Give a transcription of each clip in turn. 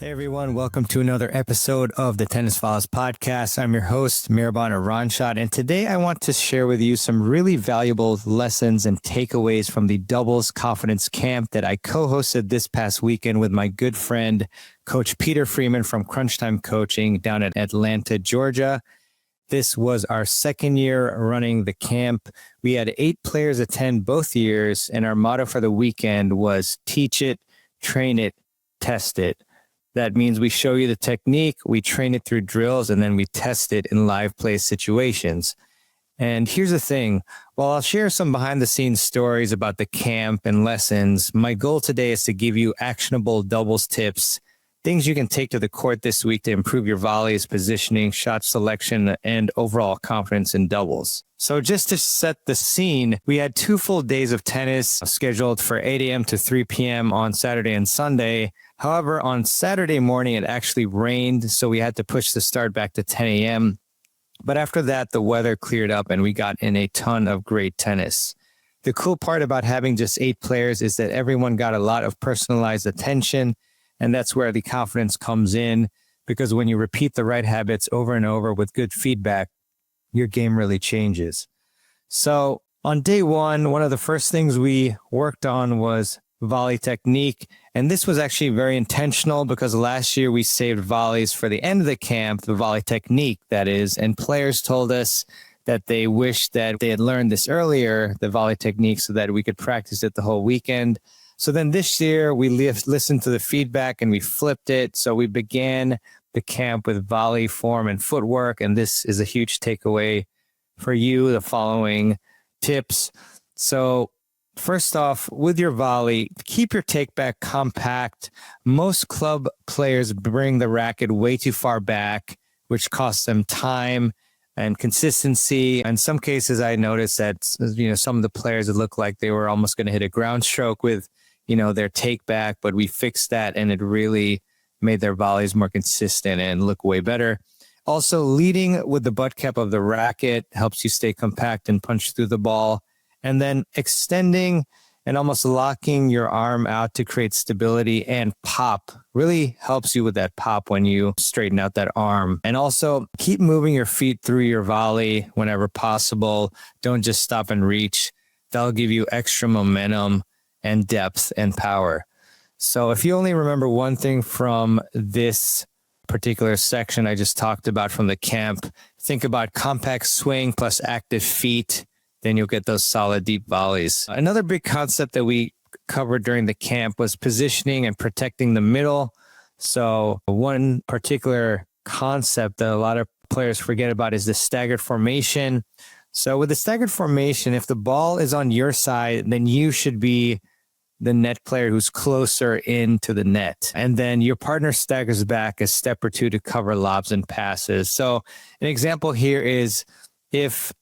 Hey everyone, welcome to another episode of the Tennis Files podcast. I'm your host, Mehrban or Ronshot, and today I want to share with you some really valuable lessons and takeaways from the doubles confidence camp that I co-hosted this past weekend with my good friend, Coach Peter Freeman from Crunch Time Coaching down at Atlanta, Georgia. This was our second year running the camp. We had 8 players attend both years, and our motto for the weekend was teach it, train it, test it. That means we show you the technique, we train it through drills, and then we test it in live play situations. And here's the thing, while I'll share some behind the scenes stories about the camp and lessons, my goal today is to give you actionable doubles tips, things you can take to the court this week to improve your volleys, positioning, shot selection, and overall confidence in doubles. So just to set the scene, we had 2 full days of tennis scheduled for 8 a.m. to 3 p.m. on Saturday and Sunday. However, on Saturday morning, it actually rained, so we had to push the start back to 10 a.m. But after that, the weather cleared up and we got in a ton of great tennis. The cool part about having just 8 players is that everyone got a lot of personalized attention, and that's where the confidence comes in, because when you repeat the right habits over and over with good feedback, your game really changes. So on day one of the first things we worked on was volley technique. And this was actually very intentional because last year we saved volleys for the end of the camp, the volley technique, that is, and players told us that they wished that they had learned this earlier, the volley technique, so that we could practice it the whole weekend. So then this year we listened to the feedback and we flipped it. So we began the camp with volley form and footwork. And this is a huge takeaway for you, the following tips. So first off, with your volley, keep your take back compact. Most club players bring the racket way too far back, which costs them time and consistency. In some cases, I noticed that, some of the players, it looked like they were almost going to hit a ground stroke with, their take back, but we fixed that and it really made their volleys more consistent and look way better. Also, leading with the butt cap of the racket helps you stay compact and punch through the ball. And then extending and almost locking your arm out to create stability and pop really helps you with that pop when you straighten out that arm. And also keep moving your feet through your volley whenever possible. Don't just stop and reach. That'll give you extra momentum and depth and power. So if you only remember one thing from this particular section I just talked about from the camp, think about compact swing plus active feet. Then you'll get those solid deep volleys. Another big concept that we covered during the camp was positioning and protecting the middle. So one particular concept that a lot of players forget about is the staggered formation. So with the staggered formation, if the ball is on your side, then you should be the net player who's closer into the net. And then your partner staggers back a step or two to cover lobs and passes. So an example here is if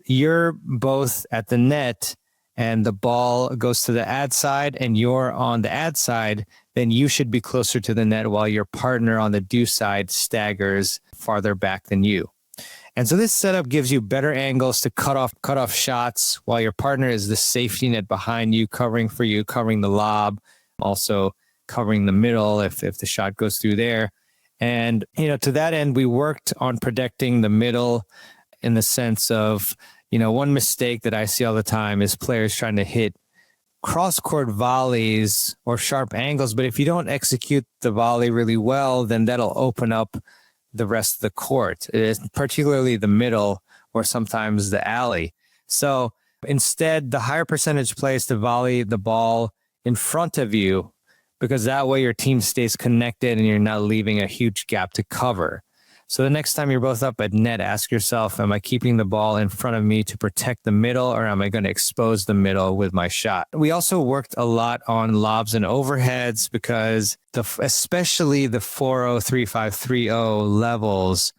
you're both at the net and the ball goes to the ad side and you're on the ad side, then you should be closer to the net while your partner on the do side staggers farther back than you. And so this setup gives you better angles to cut off shots while your partner is the safety net behind you, covering for you, covering the lob, also covering the middle if the shot goes through there. And, to that end, we worked on protecting the middle in the sense of, one mistake that I see all the time is players trying to hit cross-court volleys or sharp angles. But if you don't execute the volley really well, then that'll open up the rest of the court, particularly the middle or sometimes the alley. So instead, the higher percentage play is to volley the ball in front of you, because that way your team stays connected and you're not leaving a huge gap to cover. So the next time you're both up at net, ask yourself, am I keeping the ball in front of me to protect the middle, or am I going to expose the middle with my shot? We also worked a lot on lobs and overheads because especially the 4-0, 3-5, 3-0 levels,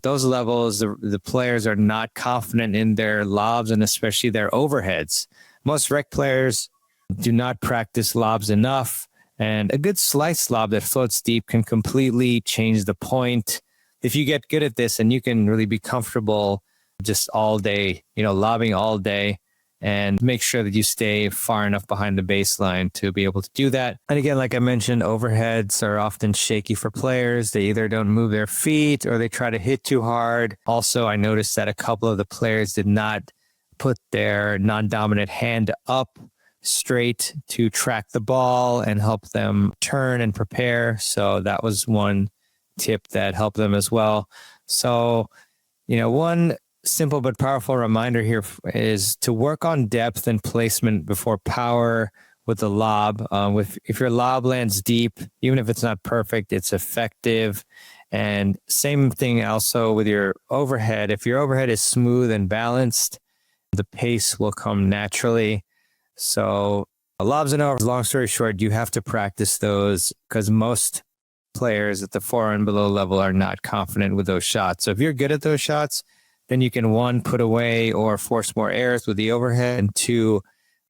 those levels, the players are not confident in their lobs and especially their overheads. Most rec players do not practice lobs enough, and a good slice lob that floats deep can completely change the point. If you get good at this and you can really be comfortable just all day, lobbing all day, and make sure that you stay far enough behind the baseline to be able to do that. And again, like I mentioned, overheads are often shaky for players. They either don't move their feet or they try to hit too hard. Also, I noticed that a couple of the players did not put their non-dominant hand up straight to track the ball and help them turn and prepare. So that was one tip that helped them as well. So, one simple but powerful reminder here is to work on depth and placement before power with the lob. If your lob lands deep, even if it's not perfect, it's effective. And same thing also with your overhead. If your overhead is smooth and balanced, the pace will come naturally. So lobs and overs, long story short, you have to practice those because most players at the 4 and below level are not confident with those shots. So if you're good at those shots, then you can 1, put away or force more errors with the overhead, and 2,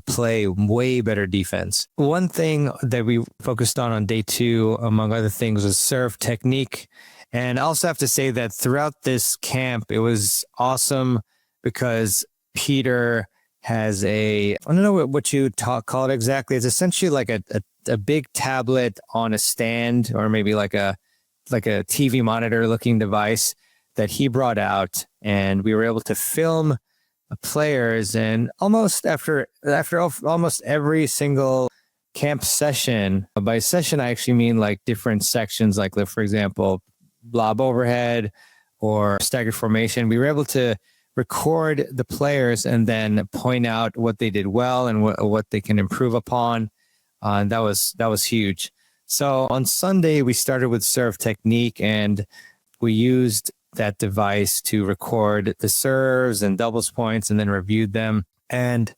play way better defense. One thing that we focused on day 2, among other things, was serve technique. And I also have to say that throughout this camp, it was awesome because Peter has I don't know what you call it exactly. It's essentially like a big tablet on a stand, or maybe like a TV monitor looking device that he brought out, and we were able to film players. And almost after almost every single camp session, by session I actually mean like different sections, like for example, lob overhead or staggered formation, we were able to record the players and then point out what they did well and what they can improve upon. And that was huge. So on Sunday, we started with serve technique, and we used that device to record the serves and doubles points and then reviewed them. And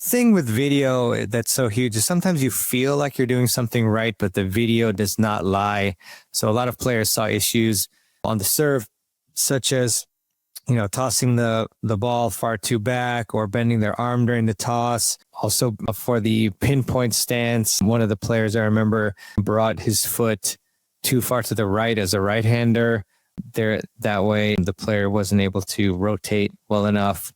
thing with video that's so huge is sometimes you feel like you're doing something right, but the video does not lie. So a lot of players saw issues on the serve, such as tossing the ball far too back or bending their arm during the toss. Also, for the pinpoint stance, one of the players I remember brought his foot too far to the right as a right-hander. That way, the player wasn't able to rotate well enough.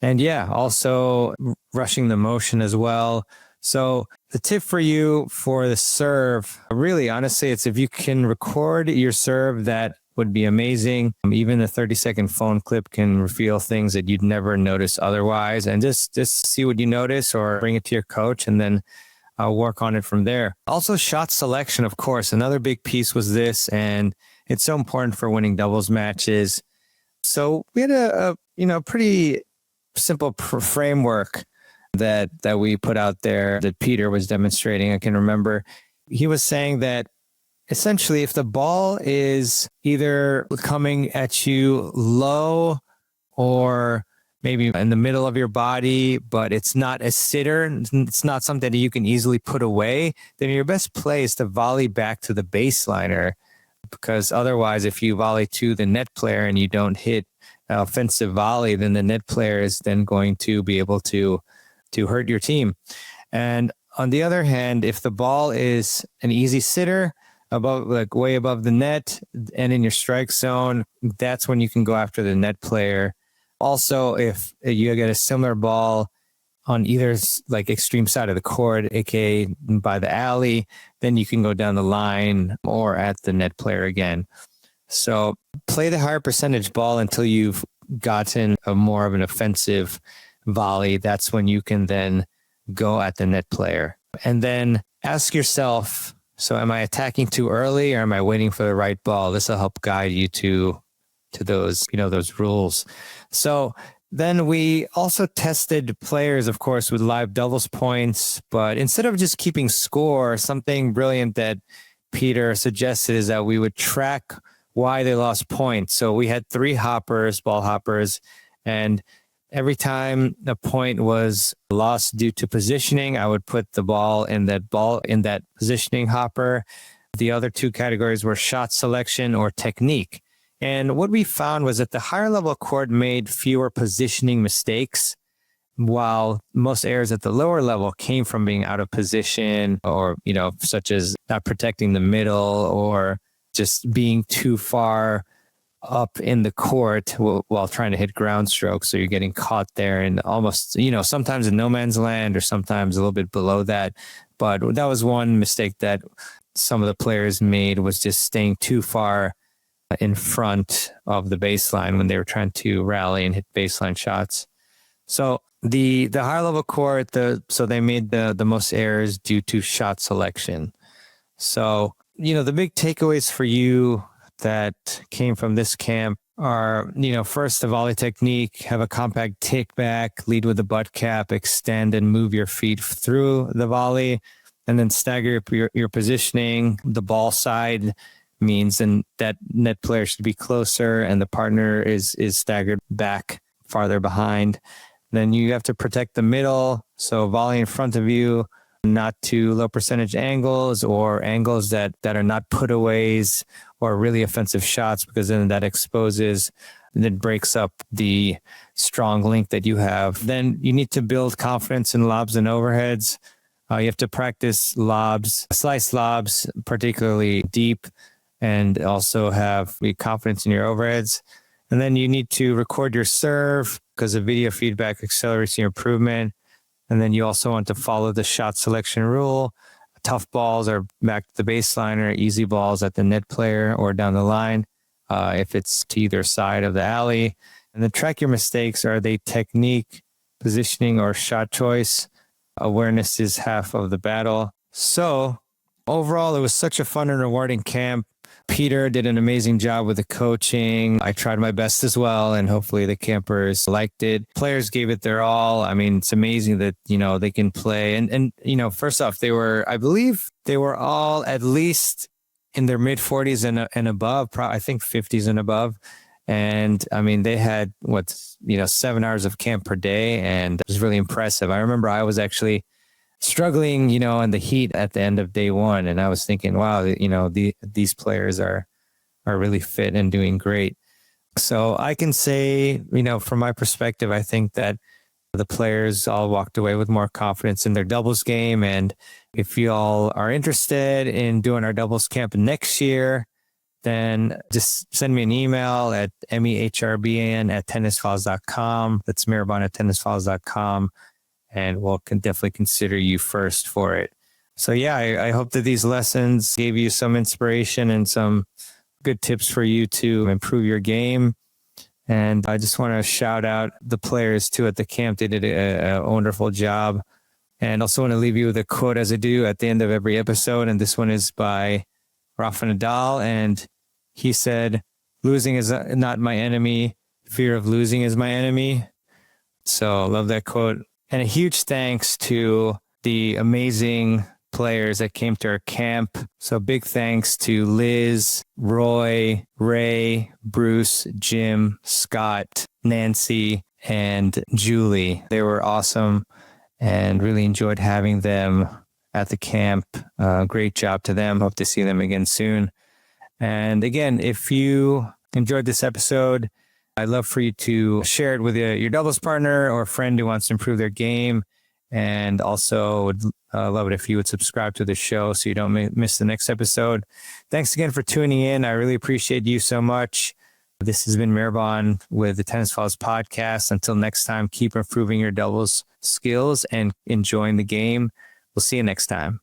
And also rushing the motion as well. So the tip for you for the serve, really, honestly, it's if you can record your serve, that would be amazing. Even a 30-second phone clip can reveal things that you'd never notice otherwise. And just see what you notice or bring it to your coach and then work on it from there. Also, shot selection, of course. Another big piece was this, and it's so important for winning doubles matches. So we had a pretty simple framework that we put out there that Peter was demonstrating. I can remember he was saying that essentially, if the ball is either coming at you low or maybe in the middle of your body, but it's not a sitter, it's not something that you can easily put away, then your best play is to volley back to the baseliner. Because otherwise, if you volley to the net player and you don't hit an offensive volley, then the net player is then going to be able to hurt your team. And on the other hand, if the ball is an easy sitter, way above the net and in your strike zone, that's when you can go after the net player. Also, if you get a similar ball on either extreme side of the court, aka by the alley, then you can go down the line or at the net player again. So play the higher percentage ball until you've gotten a more of an offensive volley. That's when you can then go at the net player. And then ask yourself, so am I attacking too early or am I waiting for the right ball? This will help guide you to those rules. So then we also tested players, of course, with live doubles points. But instead of just keeping score, something brilliant that Peter suggested is that we would track why they lost points. So we had 3 ball hoppers, and every time a point was lost due to positioning, I would put the ball in that positioning hopper. The other 2 categories were shot selection or technique. And what we found was that the higher level court made fewer positioning mistakes, while most errors at the lower level came from being out of position or, such as not protecting the middle or just being too far up in the court while trying to hit ground strokes. So you're getting caught there and almost, sometimes in no man's land or sometimes a little bit below that. But that was one mistake that some of the players made, was just staying too far in front of the baseline when they were trying to rally and hit baseline shots. So the higher level court, so they made the most errors due to shot selection. So, the big takeaways for you that came from this camp are, first, the volley technique: have a compact take back, lead with the butt cap, extend and move your feet through the volley, and then stagger your positioning. The ball side means then that net player should be closer and the partner is staggered back farther behind. Then you have to protect the middle. So volley in front of you, not to low percentage angles or angles that are not putaways or really offensive shots, because then that exposes and it breaks up the strong link that you have. Then you need to build confidence in lobs and overheads. You have to practice lobs, slice lobs, particularly deep, and also have confidence in your overheads. And then you need to record your serve, because the video feedback accelerates your improvement. And then you also want to follow the shot selection rule. Tough balls are back to the baseline, or easy balls at the net player or down the line, if it's to either side of the alley. And then track your mistakes. Are they technique, positioning, or shot choice? Awareness is half of the battle. So overall, it was such a fun and rewarding camp. Peter did an amazing job with the coaching. I tried my best as well, and hopefully the campers liked it. Players gave it their all. I mean, it's amazing that, they can play. And first off, I believe they were all at least in their mid 40s and above, I think 50s and above. And I mean, they had 7 hours of camp per day, and it was really impressive. I remember I was actually struggling, in the heat at the end of day one. And I was thinking, wow, these players are really fit and doing great. So I can say, from my perspective, I think that the players all walked away with more confidence in their doubles game. And if you all are interested in doing our doubles camp next year, then just send me an email at mehrban@tennisfiles.com. That's mehrban@tennisfiles.com. And we'll definitely consider you first for it. So yeah, I hope that these lessons gave you some inspiration and some good tips for you to improve your game. And I just want to shout out the players too at the camp. They did a wonderful job. And also want to leave you with a quote, as I do at the end of every episode. And this one is by Rafa Nadal. And he said, "Losing is not my enemy. Fear of losing is my enemy." So I love that quote. And a huge thanks to the amazing players that came to our camp. So big thanks to Liz, Roy, Ray, Bruce, Jim, Scott, Nancy, and Julie. They were awesome and really enjoyed having them at the camp. Great job to them. Hope to see them again soon. And again, if you enjoyed this episode, I'd love for you to share it with your doubles partner or a friend who wants to improve their game. And also would love it if you would subscribe to the show so you don't miss the next episode. Thanks again for tuning in. I really appreciate you so much. This has been Mehrban with the Tennis Files podcast. Until next time, keep improving your doubles skills and enjoying the game. We'll see you next time.